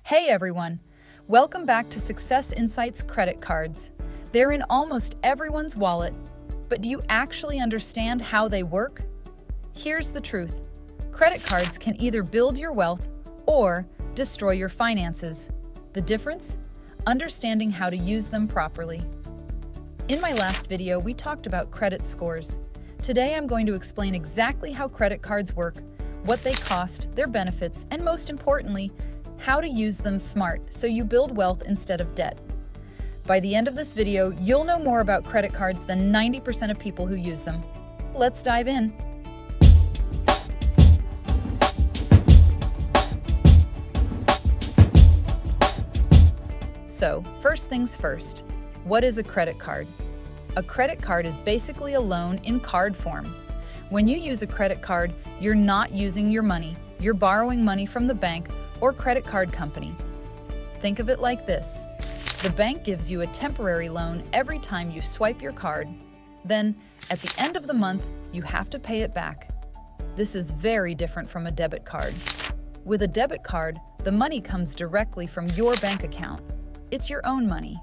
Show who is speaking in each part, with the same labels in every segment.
Speaker 1: Hey everyone! Welcome back to Success Insights credit cards. They're in almost everyone's wallet, but do you actually understand how they work? Here's the truth. Credit cards can either build your wealth or destroy your finances. The difference? Understanding how to use them properly. In my last video, we talked about credit scores. Today, I'm going to explain exactly how credit cards work, what they cost, their benefits, and most importantly, how to use them smart so you build wealth instead of debt. By the end of this video, you'll know more about credit cards than 90% of people who use them. Let's dive in. So, first things first, what is a credit card? A credit card is basically a loan in card form. When you use a credit card, you're not using your money, you're borrowing money from the bank or credit card company. Think of it like this. The bank gives you a temporary loan every time you swipe your card. Then, at the end of the month, you have to pay it back. This is very different from a debit card. With a debit card, the money comes directly from your bank account. It's your own money.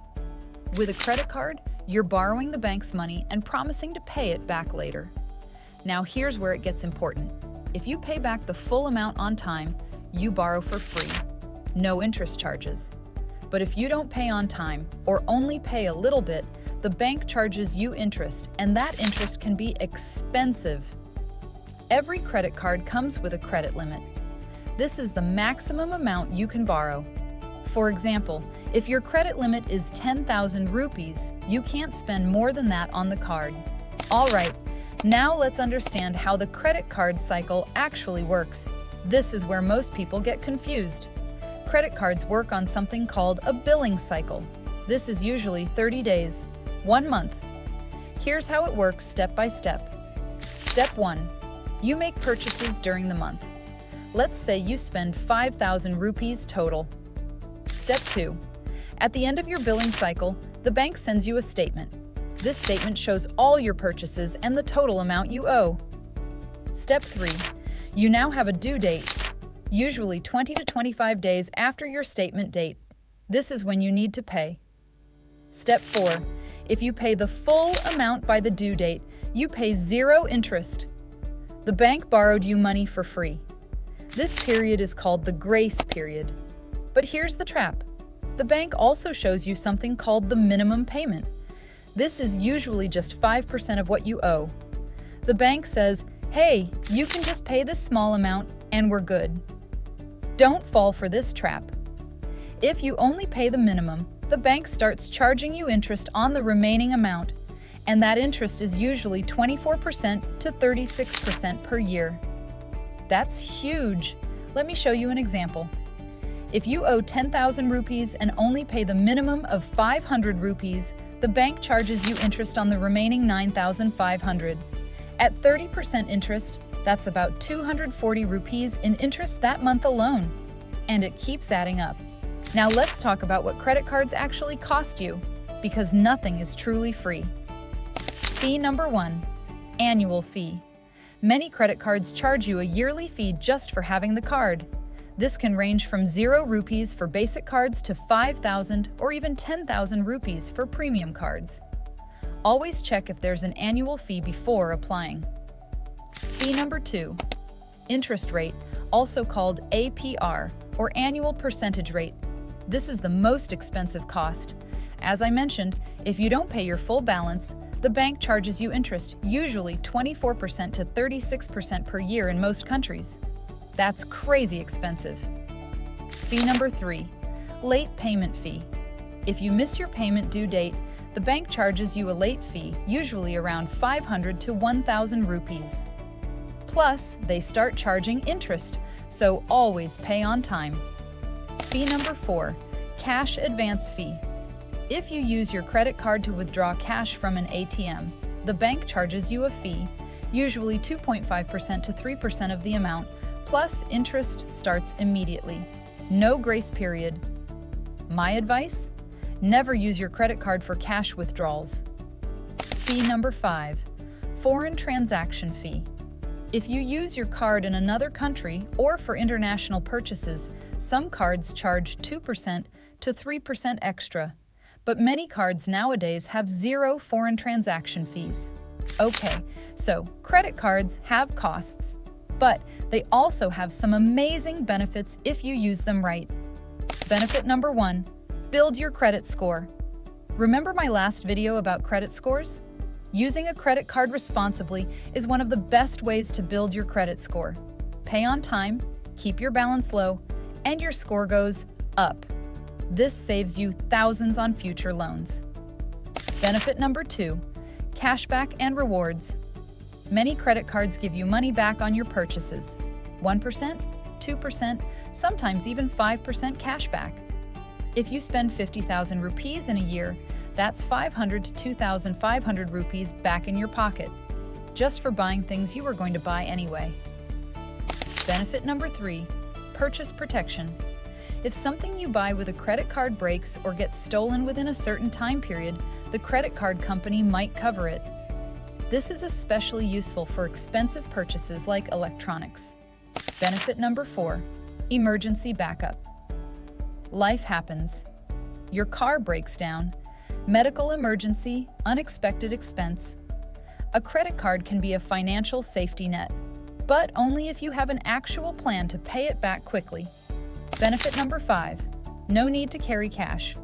Speaker 1: With a credit card, you're borrowing the bank's money and promising to pay it back later. Now here's where it gets important. If you pay back the full amount on time, you borrow for free. No interest charges. But if you don't pay on time or only pay a little bit, the bank charges you interest, and that interest can be expensive. Every credit card comes with a credit limit. This is the maximum amount you can borrow. For example, if your credit limit is 10,000 rupees, you can't spend more than that on the card. All right, now let's understand how the credit card cycle actually works. This is where most people get confused. Credit cards work on something called a billing cycle. This is usually 30 days, 1 month. Here's how it works step by step. Step 1. You make purchases during the month. Let's say you spend 5,000 rupees total. Step 2. At the end of your billing cycle, the bank sends you a statement. This statement shows all your purchases and the total amount you owe. Step 3. You now have a due date, usually 20 to 25 days after your statement date. This is when you need to pay. Step 4. If you pay the full amount by the due date, you pay zero interest. The bank borrowed you money for free. This period is called the grace period. But here's the trap. The bank also shows you something called the minimum payment. This is usually just 5% of what you owe. The bank says, hey, you can just pay this small amount and we're good. Don't fall for this trap. If you only pay the minimum, the bank starts charging you interest on the remaining amount, and that interest is usually 24% to 36% per year. That's huge. Let me show you an example. If you owe 10,000 rupees and only pay the minimum of 500 rupees, the bank charges you interest on the remaining 9,500. At 30% interest, that's about 240 rupees in interest that month alone. And it keeps adding up. Now let's talk about what credit cards actually cost you, because nothing is truly free. Fee number 1, annual fee. Many credit cards charge you a yearly fee just for having the card. This can range from 0 rupees for basic cards to 5,000 or even 10,000 rupees for premium cards. Always check if there's an annual fee before applying. Fee number 2, interest rate, also called APR, or annual percentage rate. This is the most expensive cost. As I mentioned, if you don't pay your full balance, the bank charges you interest, usually 24% to 36% per year in most countries. That's crazy expensive. Fee number 3, late payment fee. If you miss your payment due date, the bank charges you a late fee, usually around 500 to 1,000 rupees. Plus, they start charging interest, so always pay on time. Fee number 4, cash advance fee. If you use your credit card to withdraw cash from an ATM, the bank charges you a fee, usually 2.5% to 3% of the amount, plus interest starts immediately. No grace period. My advice? Never use your credit card for cash withdrawals. Fee number 5, foreign transaction fee. If you use your card in another country or for international purchases, some cards charge 2% to 3% extra. But many cards nowadays have zero foreign transaction fees. Okay, so credit cards have costs, but they also have some amazing benefits if you use them right. Benefit number 1, build your credit score. Remember my last video about credit scores? Using a credit card responsibly is one of the best ways to build your credit score. Pay on time, keep your balance low, and your score goes up. This saves you thousands on future loans. Benefit number 2, cashback and rewards. Many credit cards give you money back on your purchases. 1%, 2%, sometimes even 5% cashback. If you spend 50,000 rupees in a year, that's 500 to 2,500 rupees back in your pocket, just for buying things you were going to buy anyway. Benefit number 3, purchase protection. If something you buy with a credit card breaks or gets stolen within a certain time period, the credit card company might cover it. This is especially useful for expensive purchases like electronics. Benefit number 4, emergency backup. Life happens. Your car breaks down. Medical emergency, unexpected expense. A credit card can be a financial safety net, but only if you have an actual plan to pay it back quickly. Benefit number 5, no need to carry cash.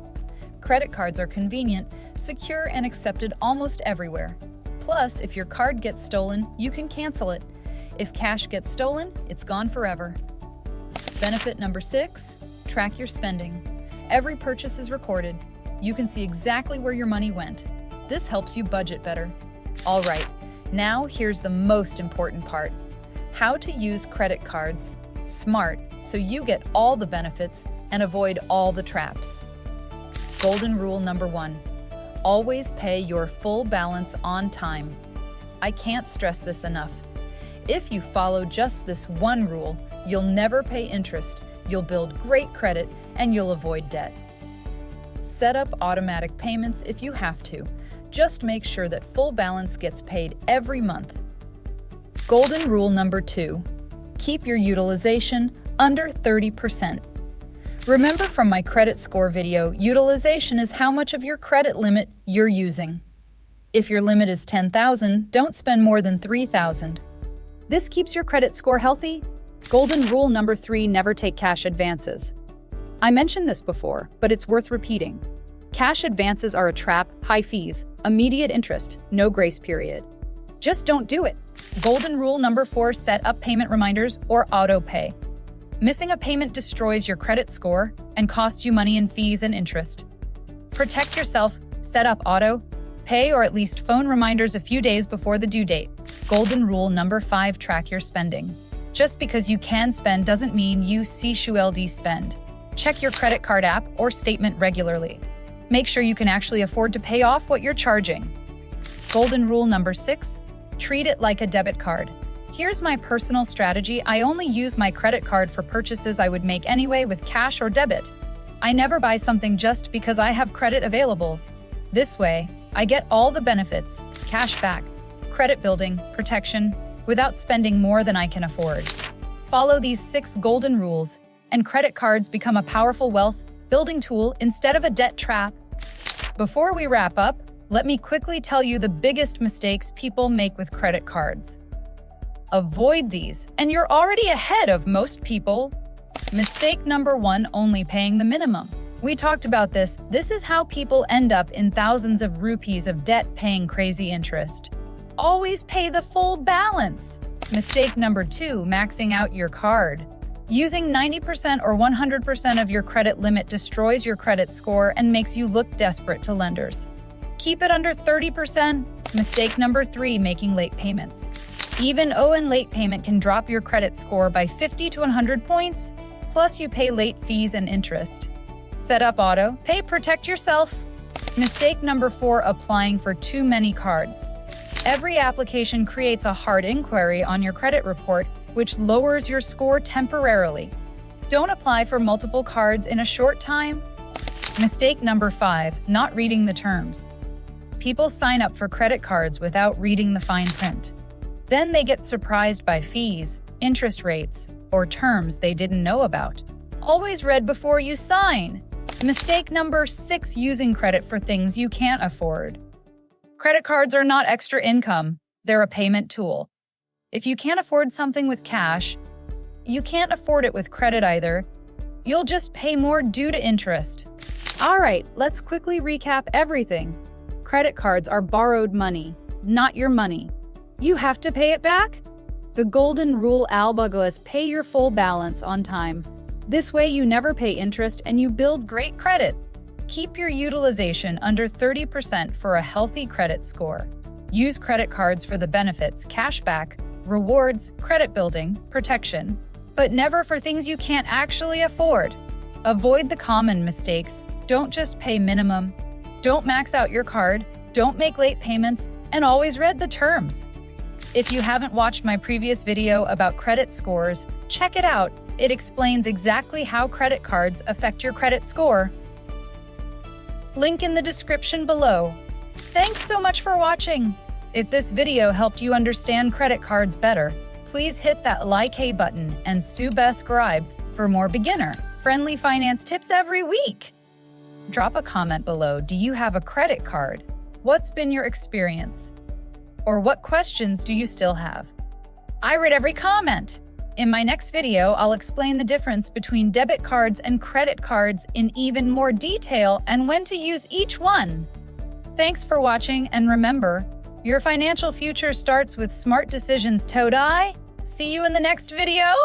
Speaker 1: Credit cards are convenient, secure, and accepted almost everywhere. Plus, if your card gets stolen, you can cancel it. If cash gets stolen, it's gone forever. Benefit number 6, track your spending. Every purchase is recorded. You can see exactly where your money went. This helps you budget better. All right, now here's the most important part. How to use credit cards smart so you get all the benefits and avoid all the traps. Golden rule number 1, always pay your full balance on time. I can't stress this enough. If you follow just this one rule, you'll never pay interest, you'll build great credit, and you'll avoid debt. Set up automatic payments if you have to. Just make sure that full balance gets paid every month. Golden rule number 2, keep your utilization under 30%. Remember from my credit score video, utilization is how much of your credit limit you're using. If your limit is 10,000, don't spend more than 3,000. This keeps your credit score healthy. Golden rule number 3, never take cash advances. I mentioned this before, but it's worth repeating. Cash advances are a trap, high fees, immediate interest, no grace period. Just don't do it. Golden rule number 4, set up payment reminders or auto pay. Missing a payment destroys your credit score and costs you money in fees and interest. Protect yourself, set up auto pay or at least phone reminders a few days before the due date. Golden rule number 5, track your spending. Just because you can spend doesn't mean you should spend. Check your credit card app or statement regularly. Make sure you can actually afford to pay off what you're charging. Golden rule number 6, treat it like a debit card. Here's my personal strategy. I only use my credit card for purchases I would make anyway with cash or debit. I never buy something just because I have credit available. This way, I get all the benefits, cash back, credit building, protection, without spending more than I can afford. Follow these 6 golden rules, and credit cards become a powerful wealth building tool instead of a debt trap. Before we wrap up, let me quickly tell you the biggest mistakes people make with credit cards. Avoid these, and you're already ahead of most people. Mistake number 1, only paying the minimum. We talked about this. This is how people end up in thousands of rupees of debt paying crazy interest. Always pay the full balance. Mistake number 2, maxing out your card. Using 90% or 100% of your credit limit destroys your credit score and makes you look desperate to lenders. Keep it under 30%. Mistake number 3, making late payments. Even owing late payment can drop your credit score by 50 to 100 points. Plus, you pay late fees and interest. Set up auto pay, protect yourself. Mistake number 4, applying for too many cards. Every application creates a hard inquiry on your credit report, which lowers your score temporarily. Don't apply for multiple cards in a short time. Mistake number 5, not reading the terms. People sign up for credit cards without reading the fine print. Then they get surprised by fees, interest rates, or terms they didn't know about. Always read before you sign. Mistake number 6: using credit for things you can't afford. Credit cards are not extra income, they're a payment tool. If you can't afford something with cash, you can't afford it with credit either. You'll just pay more due to interest. All right, let's quickly recap everything. Credit cards are borrowed money, not your money. You have to pay it back? The golden rule: albuglas, pay your full balance on time. This way you never pay interest and you build great credit. Keep your utilization under 30% for a healthy credit score. Use credit cards for the benefits: cashback, rewards, credit building, protection, but never for things you can't actually afford. Avoid the common mistakes. Don't just pay minimum. Don't max out your card. Don't make late payments, and always read the terms. If you haven't watched my previous video about credit scores, check it out. It explains exactly how credit cards affect your credit score. Link in the description below. Thanks so much for watching. If this video helped you understand credit cards better, please hit that like button and subscribe for more beginner-friendly finance tips every week. Drop a comment below. Do you have a credit card? What's been your experience? Or what questions do you still have? I read every comment. In my next video, I'll explain the difference between debit cards and credit cards in even more detail and when to use each one. Thanks for watching, and remember, your financial future starts with smart decisions. Todai. See you in the next video.